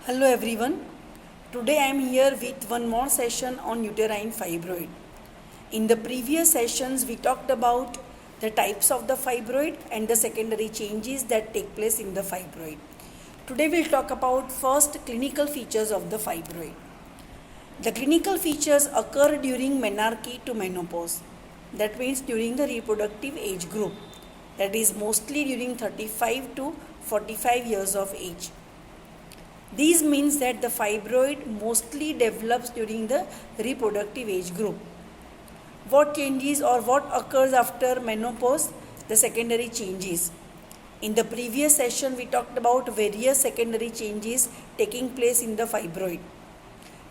Hello everyone. Today I am here with one more session on uterine fibroid. In the previous sessions we talked about the types of the fibroid and the secondary changes that take place in the fibroid. Today we'll talk about first clinical features of the fibroid. The clinical features occur during menarche to menopause. That means during the reproductive age group. That is mostly during 35 to 45 years of age. These means that the fibroid mostly develops during the reproductive age group. What changes or what occurs after menopause? The secondary changes. In the previous session we talked about various secondary changes taking place in the fibroid.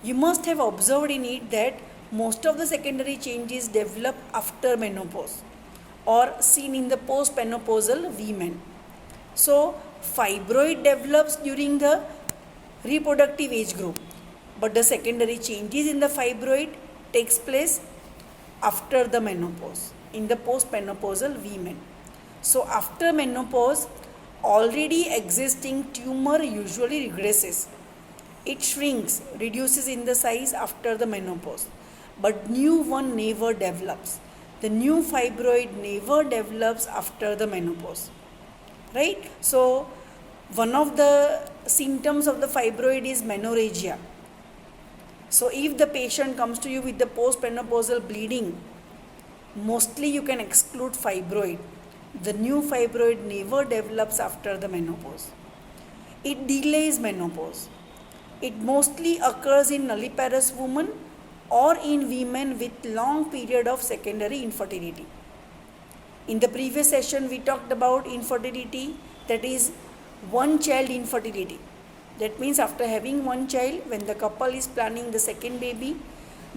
You must have observed in it that most of the secondary changes develop after menopause or seen in the postmenopausal women. So fibroid develops during the reproductive age group, but the secondary changes in the fibroid takes place after the menopause in the postmenopausal women. So after menopause, already existing tumor usually regresses. It shrinks, reduces in the size after the menopause, but new one never develops. The new fibroid never develops after the menopause, right? So one of the symptoms of the fibroid is menorrhagia. So if the patient comes to you with the postmenopausal bleeding, mostly you can exclude fibroid. The new fibroid never develops after the menopause. It delays menopause. It mostly occurs in nulliparous women or in women with long period of secondary infertility. In the previous session we talked about infertility, that is one child infertility. That means after having one child, when the couple is planning the second baby,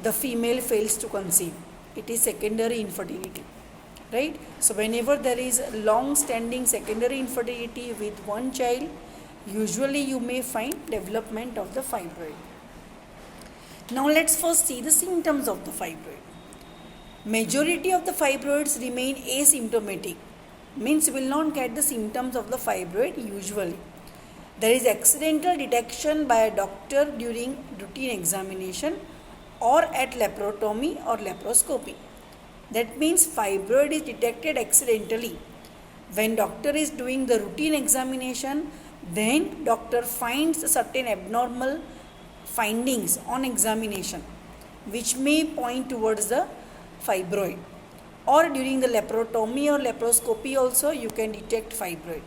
the female fails to conceive. It is secondary infertility, right? So whenever there is long standing secondary infertility with one child, usually you may find development of the fibroid. Now let's first see the symptoms of the fibroid. Majority of the fibroids remain asymptomatic, means you will not get the symptoms of the fibroid usually. There is accidental detection by a doctor during routine examination or at laparotomy or laparoscopy. That means fibroid is detected accidentally. When doctor is doing the routine examination, then doctor finds certain abnormal findings on examination which may point towards the fibroid. Or during the laparotomy or laparoscopy also you can detect fibroid.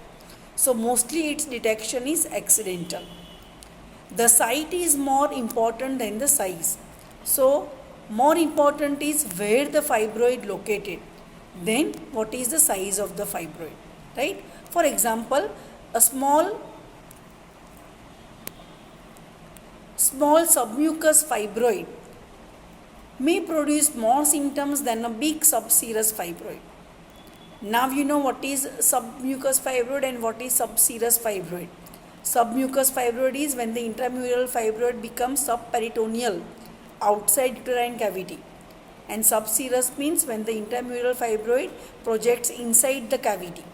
So mostly its detection is accidental. The site is more important than the size. So more important is where the fibroid located, then what is the size of the fibroid, right? For example, a small submucous fibroid may produce more symptoms than a big subserous fibroid. Now you know what is submucous fibroid and what is subserous fibroid. Submucous fibroid is when the intramural fibroid becomes subperitoneal outside uterine cavity, and subserous means when the intramural fibroid projects inside the cavity,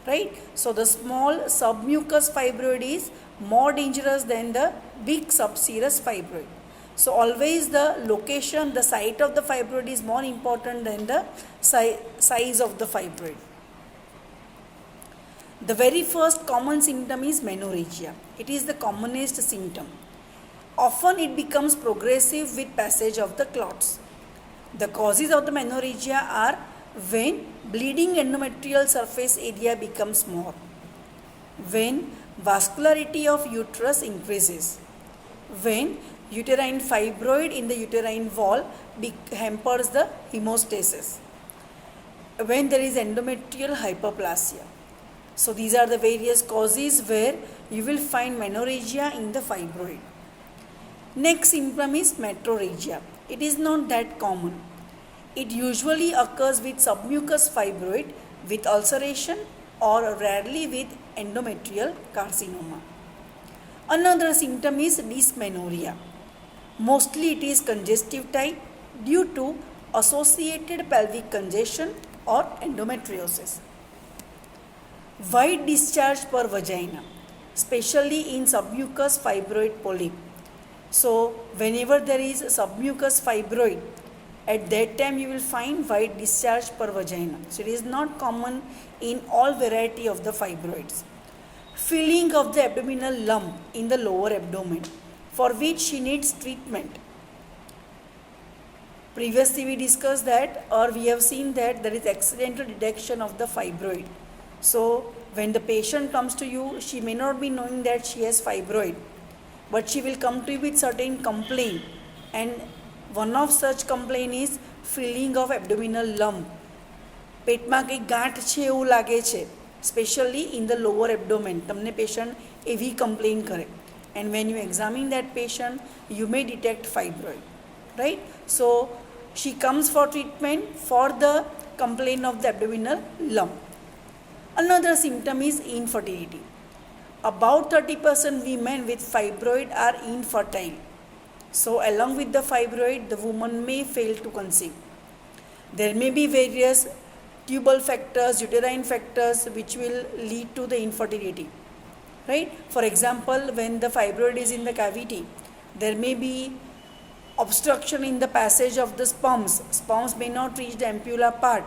right? So the small submucous fibroid is more dangerous than the big subserous fibroid. So always the location, the site of the fibroid is more important than the size of the fibroid. The very first common symptom is menorrhagia. It is the commonest symptom. Often it becomes progressive with passage of the clots. The causes of the menorrhagia are when bleeding endometrial surface area becomes more, when vascularity of uterus increases, when uterine fibroid in the uterine wall hampers the hemostasis, when there is endometrial hyperplasia. So these are the various causes where you will find menorrhagia in the fibroid. Next symptom is metrorrhagia. It is not that common. It usually occurs with submucous fibroid with ulceration or rarely with endometrial carcinoma. Another symptom is dysmenorrhea. Mostly it is congestive type due to associated pelvic congestion or endometriosis. White discharge per vagina. especially in submucous fibroid polyp. So whenever there is submucous fibroid, at that time you will find white discharge per vagina. So it is not common in all variety of the fibroids. Filling of the abdominal lump in the lower abdomen, for which she needs treatment. Previously we discussed that, or we have seen that there is accidental detection of the fibroid. So when the patient comes to you, she may not be knowing that she has fibroid, but she will come to you with certain complaint, and one of such complaint is feeling of abdominal lump. પેટમાં કંઈક ગાંઠ છે એવું લાગે છે, specially in the lower એબડોમેન. તમને patient એવી complain કરે, and when you examine that patient you may detect fibroid, right? So she comes for treatment for the complaint of the abdominal lump. Another symptom is infertility. About 30% women with fibroid are infertile. So along with the fibroid, the woman may fail to conceive. There may be various tubal factors, uterine factors which will lead to the infertility, right? For example, when the fibroid is in the cavity, there may be obstruction in the passage of the sperms. Sperms may not reach the ampulla part,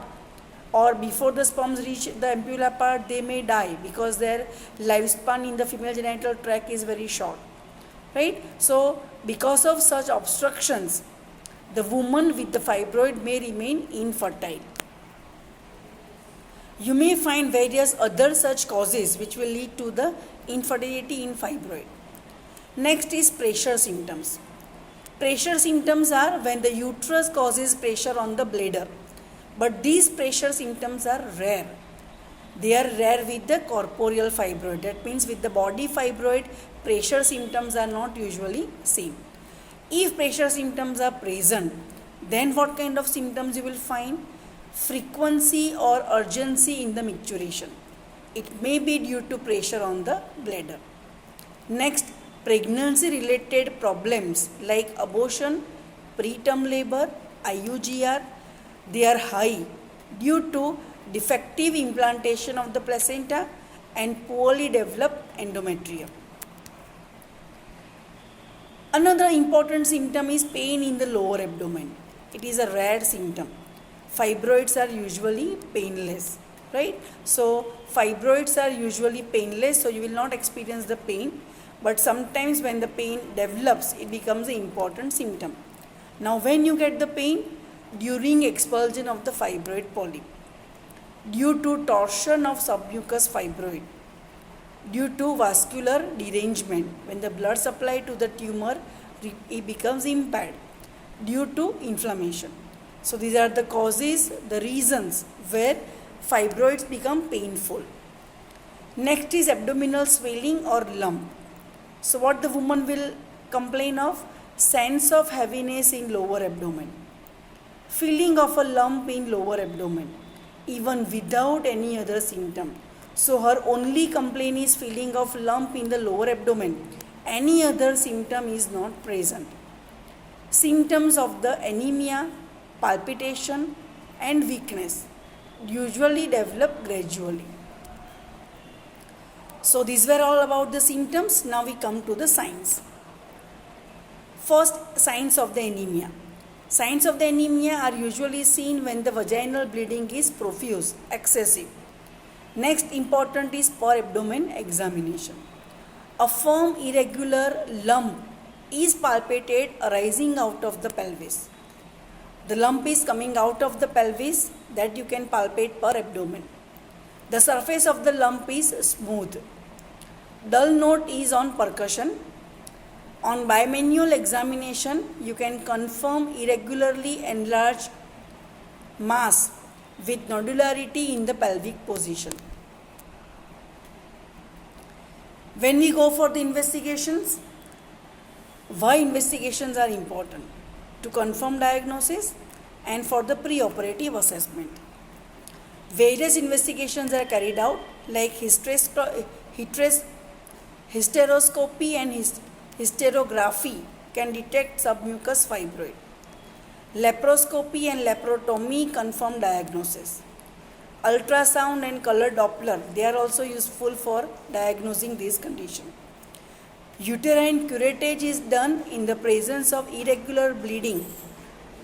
or before the sperms reach the ampulla part, they may die because their lifespan in the female genital tract is very short, right? So because of such obstructions, the woman with the fibroid may remain infertile. You may find various other such causes which will lead to the infertility in fibroid. Next is pressure symptoms. Pressure symptoms are when the uterus causes pressure on the bladder, but these pressure symptoms are rare. They are rare with the corporeal fibroid. That means with the body fibroid, pressure symptoms are not usually seen. If pressure symptoms are present, then what kind of symptoms you will find? Frequency or urgency in the micturition. It may be due to pressure on the bladder. Next, pregnancy related problems like abortion, preterm labor, IUGR, they are high due to defective implantation of the placenta and poorly developed endometrium. Another important symptom is pain in the lower abdomen. It is a rare symptom. Fibroids are usually painless, right? So fibroids are usually painless, so you will not experience the pain, but sometimes when the pain develops, it becomes an important symptom. Now when you get the pain? During expulsion of the fibroid polyp, due to torsion of submucous fibroid, due to vascular derangement, when the blood supply to the tumor it becomes impaired, due to inflammation. So these are the causes, the reasons where fibroids become painful. Next is abdominal swelling or lump. So what the woman will complain of? Sense of heaviness in lower abdomen, feeling of a lump in lower abdomen, even without any other symptom. So her only complaint is feeling of lump in the lower abdomen. Any other symptom is not present. Symptoms of the anemia, palpitation and weakness usually develop gradually. So these were all about the symptoms. Now we come to the signs. First, signs of the anemia. Signs of the anemia are usually seen when the vaginal bleeding is profuse, excessive. Next important is per abdomen examination. A firm irregular lump is palpated arising out of the pelvis. The lump is coming out of the pelvis, that you can palpate per abdomen. The surface of the lump is smooth. Dull note is on percussion. On bimanual examination, you can confirm irregularly enlarged mass with nodularity in the pelvic position. When we go for the investigations, why investigations are important? To confirm diagnosis and for the preoperative assessment. Various investigations are carried out like hysteroscopy and hysterography can detect submucous fibroid. Laparoscopy and laparotomy confirm diagnosis. ultrasound and color Doppler, they are also useful for diagnosing this condition. Uterine curettage is done in the presence of irregular bleeding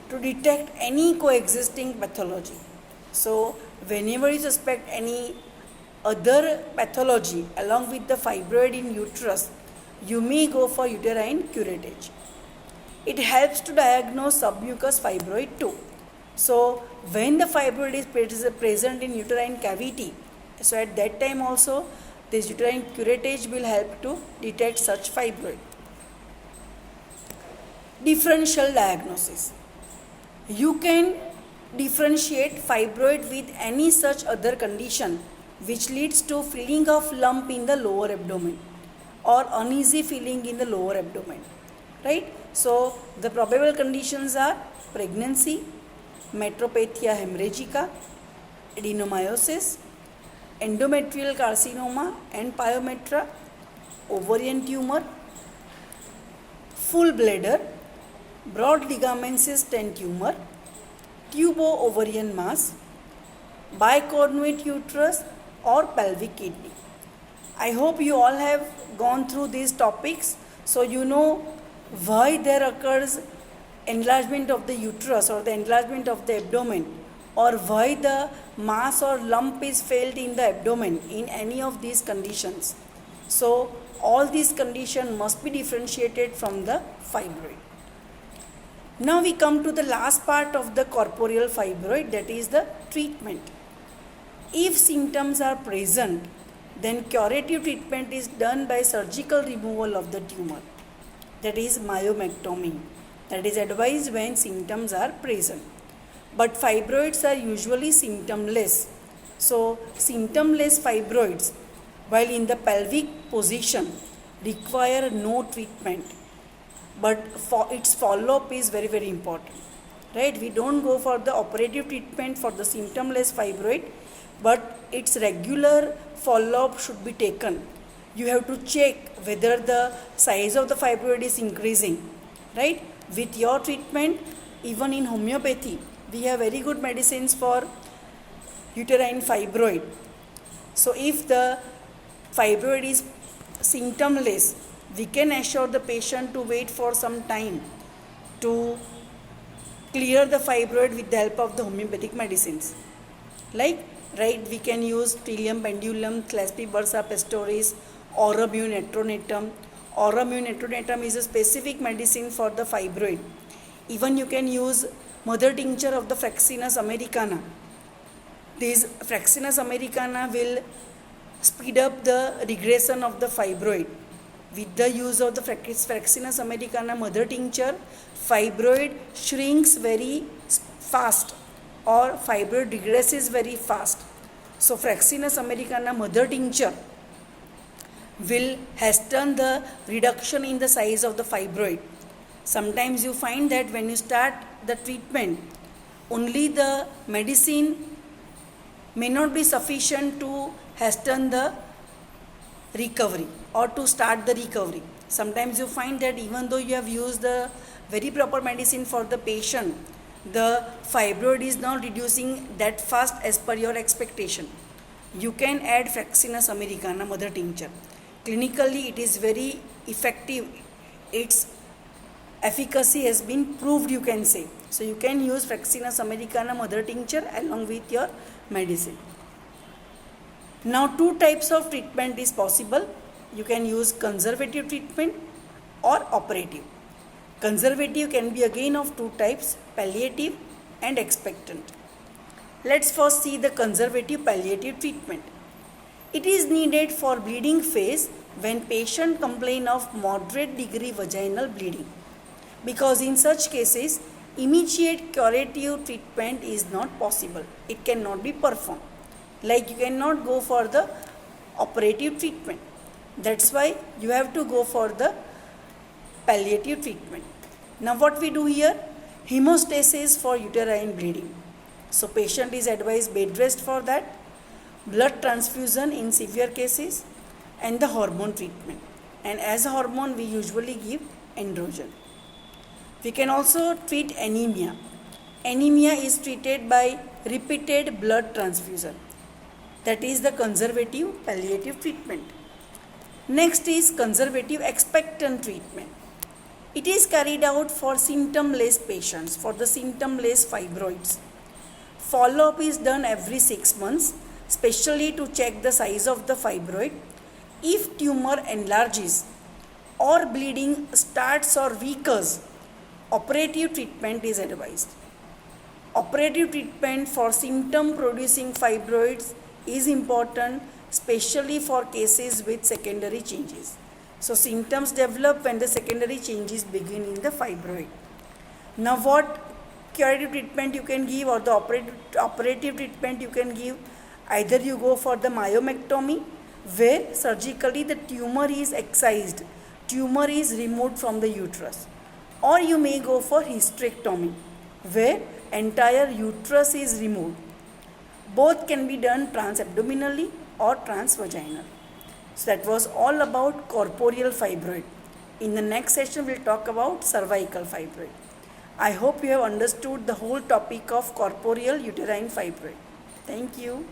to detect any coexisting pathology. So, whenever you suspect any other pathology along with the fibroid in uterus, you may go for uterine curettage. It helps to diagnose submucous fibroid too. So, when the fibroid is present in uterine cavity, so at that time also this uterine curettage will help to detect such fibroid. Differential diagnosis. You can differentiate fibroid with any such other condition which leads to feeling of lump in the lower abdomen or uneasy feeling in the lower abdomen, right? So the probable conditions are pregnancy, metropathia hemorrhagica, adenomyosis, endometrial carcinoma and pyometra, ovarian tumor, full bladder, broad ligamentous stent tumor, tubo-ovarian mass, bicornuate uterus or pelvic kidney. I hope you all have gone through these topics, so you know why there occurs enlargement of the uterus or the enlargement of the abdomen, or why the mass or lump is felt in the abdomen in any of these conditions. So all these conditions must be differentiated from the fibroid. Now we come to the last part of the corporeal fibroid, that is the treatment. If symptoms are present, then curative treatment is done by surgical removal of the tumor, that is myomectomy, that is advised when symptoms are present. But fibroids are usually symptomless. So symptomless fibroids, while in the pelvic position, require no treatment, but for its follow-up is very, very important, right? We don't go for the operative treatment for the symptomless fibroid, but its regular follow-up should be taken. You have to check whether the size of the fibroid is increasing, right? With your treatment, even in homeopathy, we have very good medicines for uterine fibroid. So if the fibroid is symptomless, we can assure the patient to wait for some time to clear the fibroid with the help of the homeopathic medicines. Like, right, we can use Trillium pendulum, Claspi bursa pastoris, Aurobium atronatum. Aurobium atronatum is a specific medicine for the fibroid. Even you can use mother tincture of the Fraxinus americana. This Fraxinus americana will speed up the regression of the fibroid. With the use of the Fraxinus americana mother tincture, fibroid shrinks very fast or fibroid regresses very fast. So Fraxinus americana mother tincture will hasten the reduction in the size of the fibroid. Sometimes you find that when you start the treatment, only the medicine may not be sufficient to hasten the recovery or to start the recovery. Sometimes you find that even though you have used the very proper medicine for the patient, the fibroid is not reducing that fast as per your expectation. You can add Fraxinus americana mother tincture. Clinically, it is very effective. Its efficacy has been proved, you can say. So you can use Fraxinus americana mother tincture along with your medicine. Now two types of treatment is possible. You can use conservative treatment or operative. Conservative can be again of two types, palliative and expectant. Let's first see the conservative palliative treatment. It is needed for bleeding phase when patient complain of moderate degree vaginal bleeding, because in such cases immediate curative treatment is not possible. It cannot be performed. Like you cannot go for the operative treatment. That's why you have to go for the palliative treatment. Now what we do here? Hemostasis for uterine bleeding. So patient is advised bed rest for that, blood transfusion in severe cases, and the hormone treatment. And as a hormone we usually give androgen. We can also treat anemia. Anemia is treated by repeated blood transfusion. that is the conservative palliative treatment. Next is conservative expectant treatment. It is carried out for symptomless patients, for the symptomless fibroids. Follow-up is done every 6 months, especially to check the size of the fibroid. If tumor enlarges or bleeding starts or weakens, operative treatment is advised. Operative treatment for symptom producing fibroids is important, especially for cases with secondary changes. So symptoms develop when the secondary changes begin in the fibroid. Now what curative treatment you can give, or the operative treatment you can give? Either you go for the myomectomy, where surgically the tumor is excised, tumor is removed from the uterus, or you may go for hysterectomy, where entire uterus is removed. Both can be done transabdominally or transvaginally. So that was all about corporeal fibroid. In the next session we'll talk about cervical fibroid. I hope you have understood the whole topic of corporeal uterine fibroid. Thank you.